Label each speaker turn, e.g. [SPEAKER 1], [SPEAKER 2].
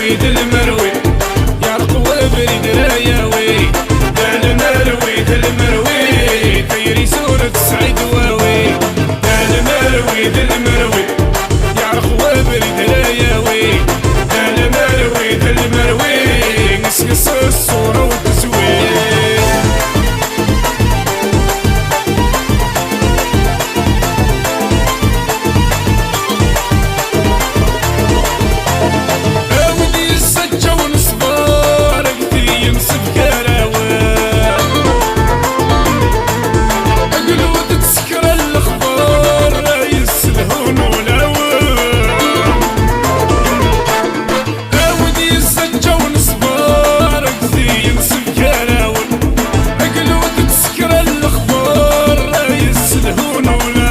[SPEAKER 1] المرويد المروي يا رقوة بريد راياوي. المرويد المروي خيري سورة سعيد